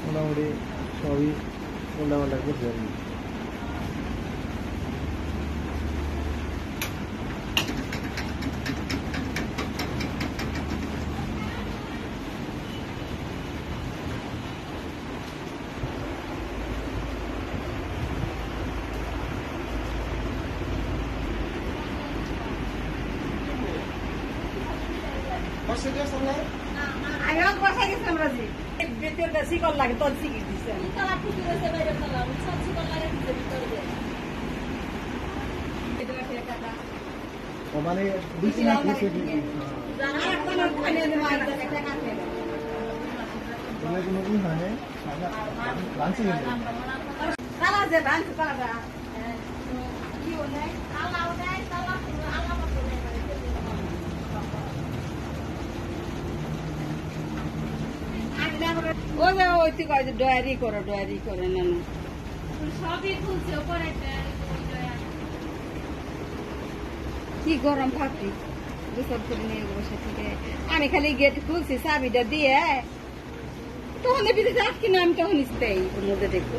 মোটামুটি সবই উল্টাপাল্টা করছে আর কি। মানে ডয়ারি করো না সবই খুলছে ওপরে কি গরম ভাবছি গোসল করে নিয়ে বসে থেকে আমি খালি গেট খুলছি চাবিটা দিয়ে তখন ভিতরে আটকি না আমি তখন স্থায়ী মধ্যে দেখবো।